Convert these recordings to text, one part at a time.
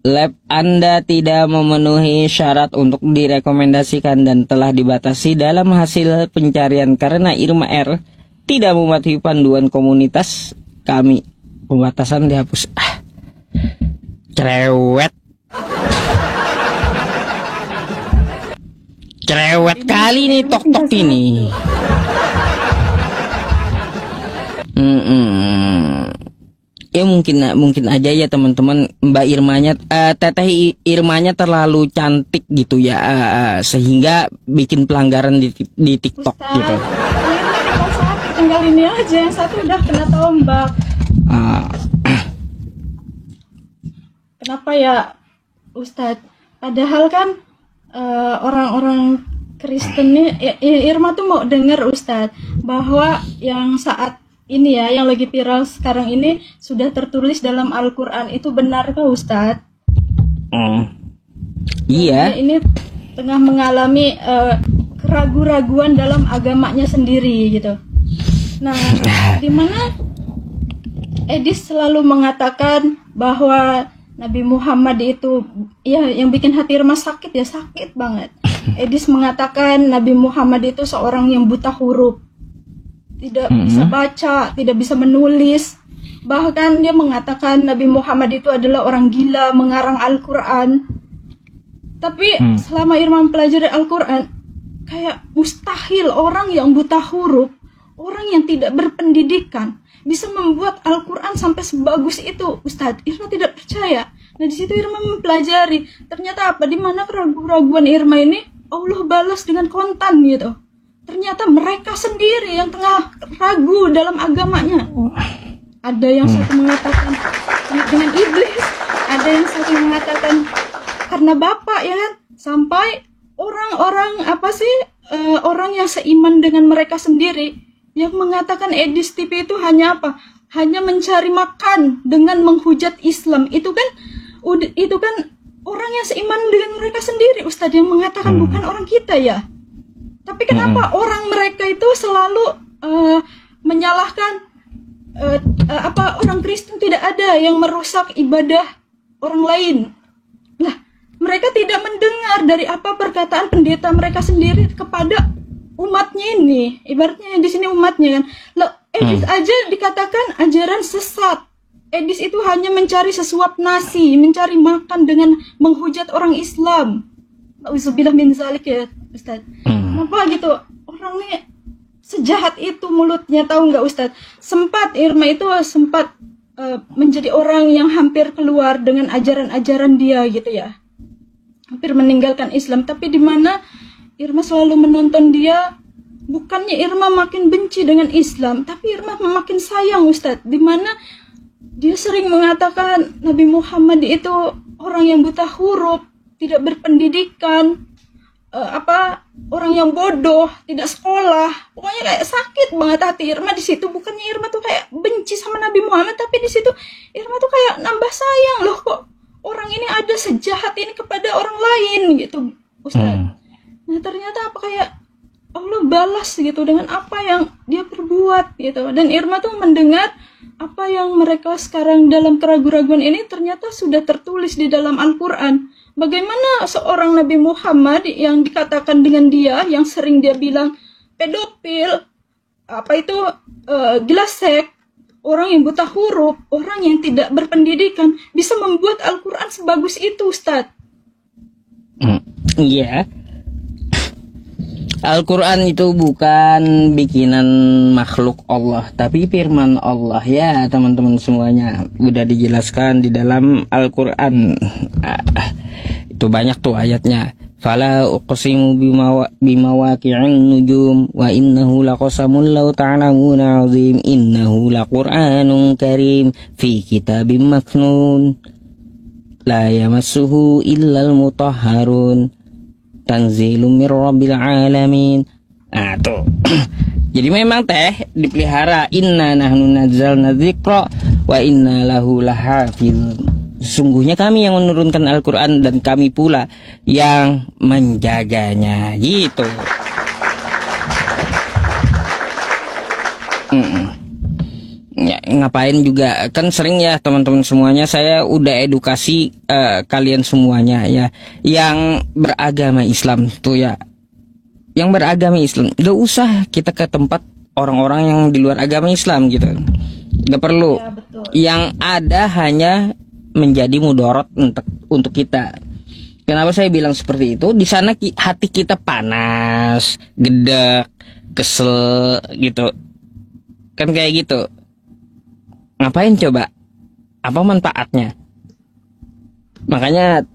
Lab Anda tidak memenuhi syarat untuk direkomendasikan dan telah dibatasi dalam hasil pencarian karena Irma R tidak mematuhi panduan komunitas kami. Pembatasan dihapus. Cerewet. Cerewet kali nih tok-tok ini. Ya mungkin aja ya teman-teman, Mbak Irmanya, Teteh Irmanya terlalu cantik gitu ya, sehingga bikin pelanggaran di TikTok Ustaz, gitu. Tinggal ini aja, yang satu udah kena tombak. Kenapa ya Ustadz? Padahal kan orang-orang Kristen nih, Irma tuh mau dengar Ustadz bahwa yang saat ini ya, yang lagi viral sekarang ini sudah tertulis dalam Al-Quran. Itu benarkah Ustadz? Iya. Ini tengah mengalami keraguan-raguan dalam agamanya sendiri gitu. Nah, di mana Edis selalu mengatakan bahwa Nabi Muhammad itu, ya, yang bikin hati Irma sakit ya, sakit banget. Edis mengatakan Nabi Muhammad itu seorang yang buta huruf, tidak bisa baca, tidak bisa menulis. Bahkan dia mengatakan Nabi Muhammad itu adalah orang gila mengarang Al-Quran. Tapi selama Irma mempelajari Al-Quran, kayak mustahil orang yang buta huruf, orang yang tidak berpendidikan bisa membuat Al-Quran sampai sebagus itu, Ustadz. Irma tidak percaya. Nah, di situ Irma mempelajari. Ternyata apa? Di mana keraguan-raguan Irma ini Allah balas dengan kontan gitu. Ternyata mereka sendiri yang tengah ragu dalam agamanya. Ada yang satu mengatakan dengan iblis, ada yang satu mengatakan karena Bapak, ya kan? Sampai orang-orang orang yang seiman dengan mereka sendiri yang mengatakan Edis TV itu hanya apa? Hanya mencari makan dengan menghujat Islam. Itu kan orang yang seiman dengan mereka sendiri, Ustadz, yang mengatakan bukan orang kita ya. Tapi kenapa orang mereka itu selalu menyalahkan orang Kristen tidak ada yang merusak ibadah orang lain. Lah, mereka tidak mendengar dari apa perkataan pendeta mereka sendiri kepada umatnya ini. Ibaratnya di sini umatnya kan. Loh, Edis aja dikatakan ajaran sesat. Edis itu hanya mencari sesuap nasi, mencari makan dengan menghujat orang Islam. Auzubillah min zalik ya, Ustaz. Kenapa gitu? Orang ini sejahat itu mulutnya, tahu nggak Ustaz? Irma itu sempat menjadi orang yang hampir keluar dengan ajaran-ajaran dia gitu ya. Hampir meninggalkan Islam, tapi di mana Irma selalu menonton dia, bukannya Irma makin benci dengan Islam, tapi Irma makin sayang Ustaz. Di mana dia sering mengatakan Nabi Muhammad itu orang yang buta huruf, tidak berpendidikan, orang yang bodoh, tidak sekolah. Pokoknya kayak sakit banget hati Irma di situ. Bukannya Irma tuh kayak benci sama Nabi Muhammad, tapi di situ Irma tuh kayak nambah sayang, loh kok orang ini ada sejahat ini kepada orang lain gitu, Ustaz. Nah, ternyata kayak Allah balas gitu dengan apa yang dia perbuat gitu. Dan Irma tuh mendengar apa yang mereka sekarang dalam keraguan-raguan ini ternyata sudah tertulis di dalam Al-Quran. Bagaimana seorang Nabi Muhammad yang dikatakan dengan dia, yang sering dia bilang pedofil, glasek, orang yang buta huruf, orang yang tidak berpendidikan, bisa membuat Al-Quran sebagus itu, Ustadz. Iya. Al-Quran itu bukan bikinan makhluk Allah, tapi firman Allah ya teman-teman semuanya. Udah dijelaskan di dalam Al-Quran. Itu banyak tuh ayatnya. Fala uqsimu bimawaqi'in nujum wa innahu laqasamun law ta'lamuna 'azim innahu laqur'anun karim fi kitabim maknun la yamassuhu illal mutahharun tanzilum mir rabbil alamin. Tuh. Jadi memang dipelihara, inna nahnu nazzalna dzikra wa inna lahu lahafizun. Sesungguhnya kami yang menurunkan Al-Quran dan kami pula yang menjaganya, gitu. Ya, ngapain juga, kan sering ya teman-teman semuanya, saya udah edukasi kalian semuanya ya yang beragama Islam tuh ya, yang beragama Islam gak usah kita ke tempat orang-orang yang di luar agama Islam gitu, gak perlu. Ya, betul. Yang ada hanya menjadi mudarat untuk kita. Kenapa saya bilang seperti itu? Di sana hati kita panas, gedek, kesel gitu, kan kayak gitu. Ngapain coba? Apa manfaatnya? Makanya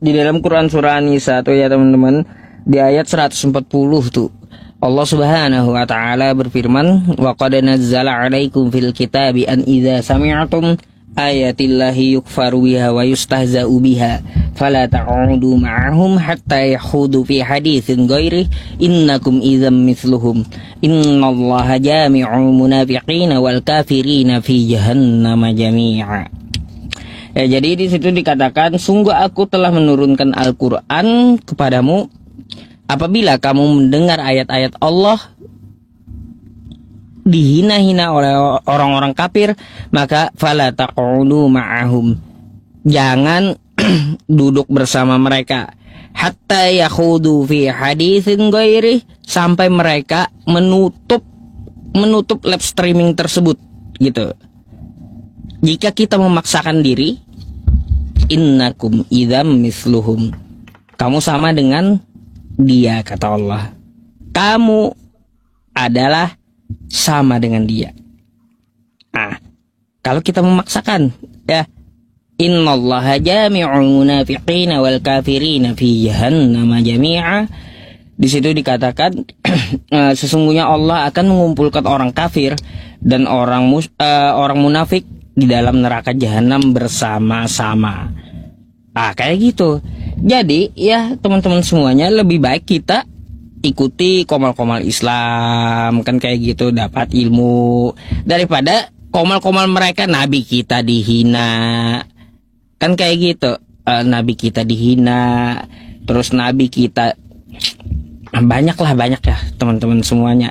di dalam Quran surah An-Nisa tuh ya teman-teman, di ayat 140 tuh Allah Subhanahu wa taala berfirman, "Wa qad nazzala 'alaikum fil kitabi an idza sami'tum ayatillahi yukfaru biha wa yustahza'u biha fala ta'udu ma'ahum hatta yakhudu fi haditsin ghairi innakum idzam mithluhum innallaha jami'ul munafiqina wal kafirina fi jahannam jami'a." Ya, jadi di situ dikatakan, sungguh aku telah menurunkan Al-Qur'an kepadamu apabila kamu mendengar ayat-ayat Allah dihina-hina oleh orang-orang kafir, maka fala taqudu ma'ahum, jangan duduk bersama mereka, hatta yakhudu fi haditsin ghairi, sampai mereka menutup live streaming tersebut gitu. Jika kita memaksakan diri, innakum idzam misluhum, kamu sama dengan dia, kata Allah. Kamu adalah sama dengan dia. Nah, kalau kita memaksakan ya, innallaha jami'ul munafiqina wal kafirina fi jahannam jami'a. Di situ dikatakan sesungguhnya Allah akan mengumpulkan orang kafir dan orang munafik di dalam neraka jahanam bersama-sama. Ah, kayak gitu. Jadi ya teman-teman semuanya, lebih baik kita ikuti komal-komal Islam, kan kayak gitu, dapat ilmu, daripada komal-komal mereka nabi kita dihina, kan kayak gitu. Nabi kita dihina, terus nabi kita banyak ya teman-teman semuanya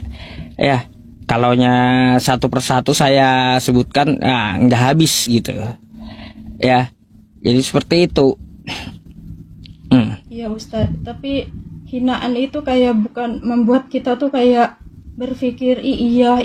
ya. Kalaunya satu persatu saya sebutkan nggak habis gitu ya. Jadi seperti itu. Iya Ustadz, tapi hinaan itu kayak bukan membuat kita tuh kayak berpikir iya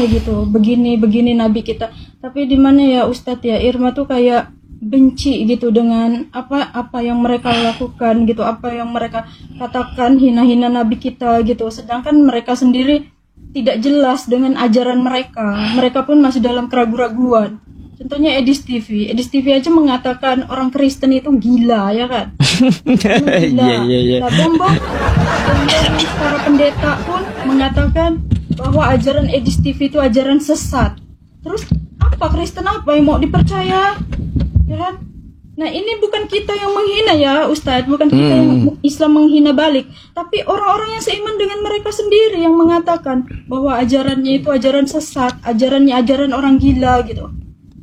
gitu, begini nabi kita. Tapi di mana ya Ustadz ya, Irma tuh kayak benci gitu dengan apa yang mereka lakukan gitu, apa yang mereka katakan, hina-hina nabi kita gitu. Sedangkan mereka sendiri tidak jelas dengan ajaran mereka. Mereka pun masih dalam keraguan-raguan. Contohnya Edis TV aja mengatakan orang Kristen itu gila, ya kan? Gila. Iya. Nah, Bombong para pendeta pun mengatakan bahwa ajaran Edis TV itu ajaran sesat. Terus apa Kristen apa yang mau dipercaya? Ya kan? Nah, ini bukan kita yang menghina ya Ustadz, bukan kita yang Islam menghina balik, tapi orang-orang yang seiman dengan mereka sendiri yang mengatakan bahwa ajarannya itu ajaran sesat, ajarannya ajaran orang gila gitu.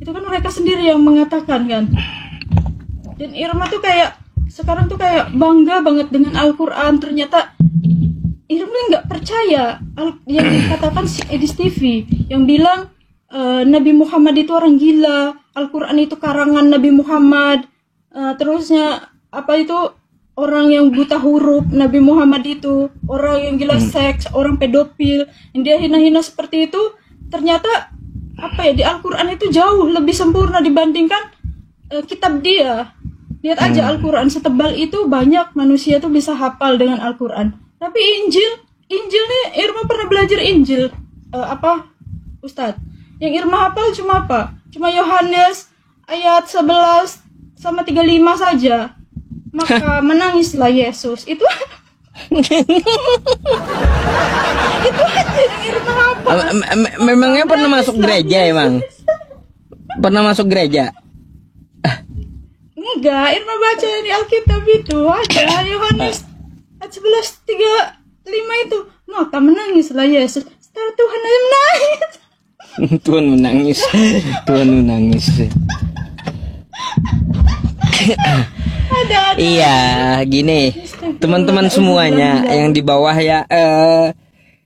Itu kan mereka sendiri yang mengatakan kan. Dan Irma tuh kayak sekarang tuh kayak bangga banget dengan Al-Quran. Ternyata Irma nggak percaya yang dikatakan si Edis TV yang bilang Nabi Muhammad itu orang gila, Al-Quran itu karangan Nabi Muhammad, terusnya apa itu orang yang buta huruf, Nabi Muhammad itu orang yang gila seks, orang pedofil, yang dia hina-hina seperti itu. Ternyata apa ya, di Al-Quran itu jauh lebih sempurna dibandingkan kitab dia. Lihat aja Al-Quran setebal itu, banyak manusia tuh bisa hafal dengan Al-Quran. Tapi Injil nih, Irma pernah belajar Injil apa Ustadz? Yang Irma hafal cuma apa? Cuma Yohanes ayat 11 sama 35 saja. Maka menangislah Yesus. Itu itu aja yang Irma hafal. Memangnya pernah masuk gereja emang? Pernah masuk gereja? Enggak, Irma baca di Alkitab itu ada Yohanes ayat 11:35 itu. Maka menangislah Yesus. Setelah Tuhan yang menangis. Tuhan menangis. Ada. Iya, gini, teman-teman semuanya yang di bawah ya,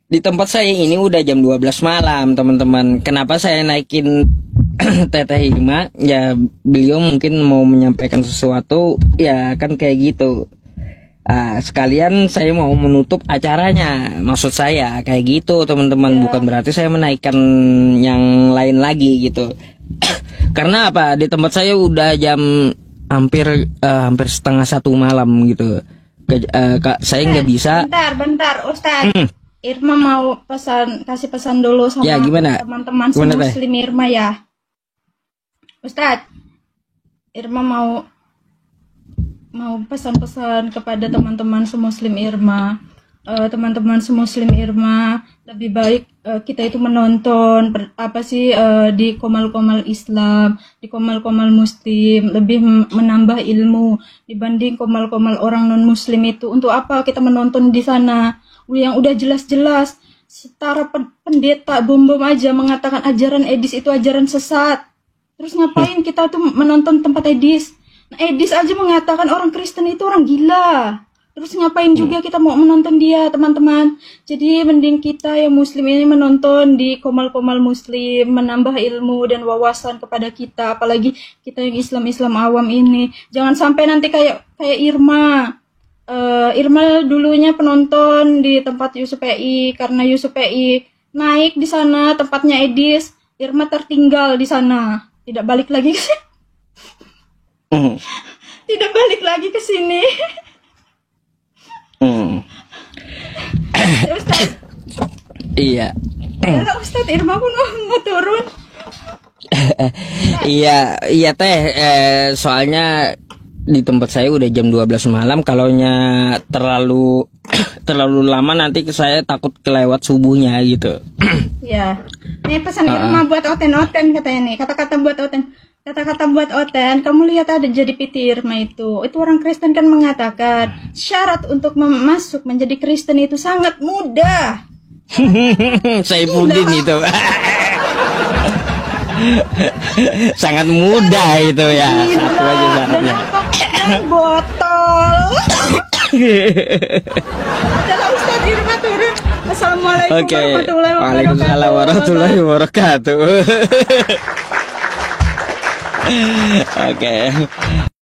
Di tempat saya ini udah jam 12 malam, teman-teman. Kenapa saya naikin Teteh Irma? Ya, beliau mungkin mau menyampaikan sesuatu, ya kan kayak gitu. Sekalian saya mau menutup acaranya, maksud saya kayak gitu, teman-teman. Bukan berarti saya menaikkan yang lain lagi gitu. Karena apa? Di tempat saya udah jam hampir setengah 1 malam gitu. Kak, saya nggak bisa. Bentar, Ustaz. Irma mau kasih pesan dulu sama Ya, gimana? teman-teman Muslim Irma ya. Ustadz, Irma mau pesan-pesan kepada teman-teman Muslim Irma. Teman-teman Muslim Irma, lebih baik kita itu menonton di komal-komal Islam, di komal-komal Muslim, lebih menambah ilmu dibanding komal-komal orang non Muslim itu. Untuk apa kita menonton di sana? Yang udah jelas-jelas setara pendeta bom aja mengatakan ajaran Edis itu ajaran sesat. Terus ngapain kita tuh menonton tempat Edis? Nah, Edis aja mengatakan orang Kristen itu orang gila. Terus ngapain juga kita mau menonton dia, teman-teman? Jadi mending kita yang Muslim ini menonton di komal-komal Muslim, menambah ilmu dan wawasan kepada kita, apalagi kita yang Islam awam ini. Jangan sampai nanti kayak Irma. Irma dulunya penonton di tempat Yusuf PI, karena Yusuf PI naik di sana tempatnya Edis, Irma tertinggal di sana, tidak balik lagi ke sini. Tidak balik lagi ke sini. Ustaz. Iya. Ustaz, Irma pun mau turun. Iya teh, soalnya di tempat saya udah jam 12 malam. Kalaunya terlalu lama nanti saya takut kelewat subuhnya gitu. Ya. Ini pesan Irma buat Oten katanya nih. Kata-kata buat Oten, kamu lihat ada jadi PT Irma itu orang Kristen kan mengatakan syarat untuk masuk menjadi Kristen itu sangat mudah. Saya pudin itu. Sangat mudah itu ya. Satu aja syaratnya. Botol. Kalau Ustaz Irma turun. Assalamualaikum warahmatullahi wabarakatuh. Waalaikumsalam warahmatullahi wabarakatuh. Oke.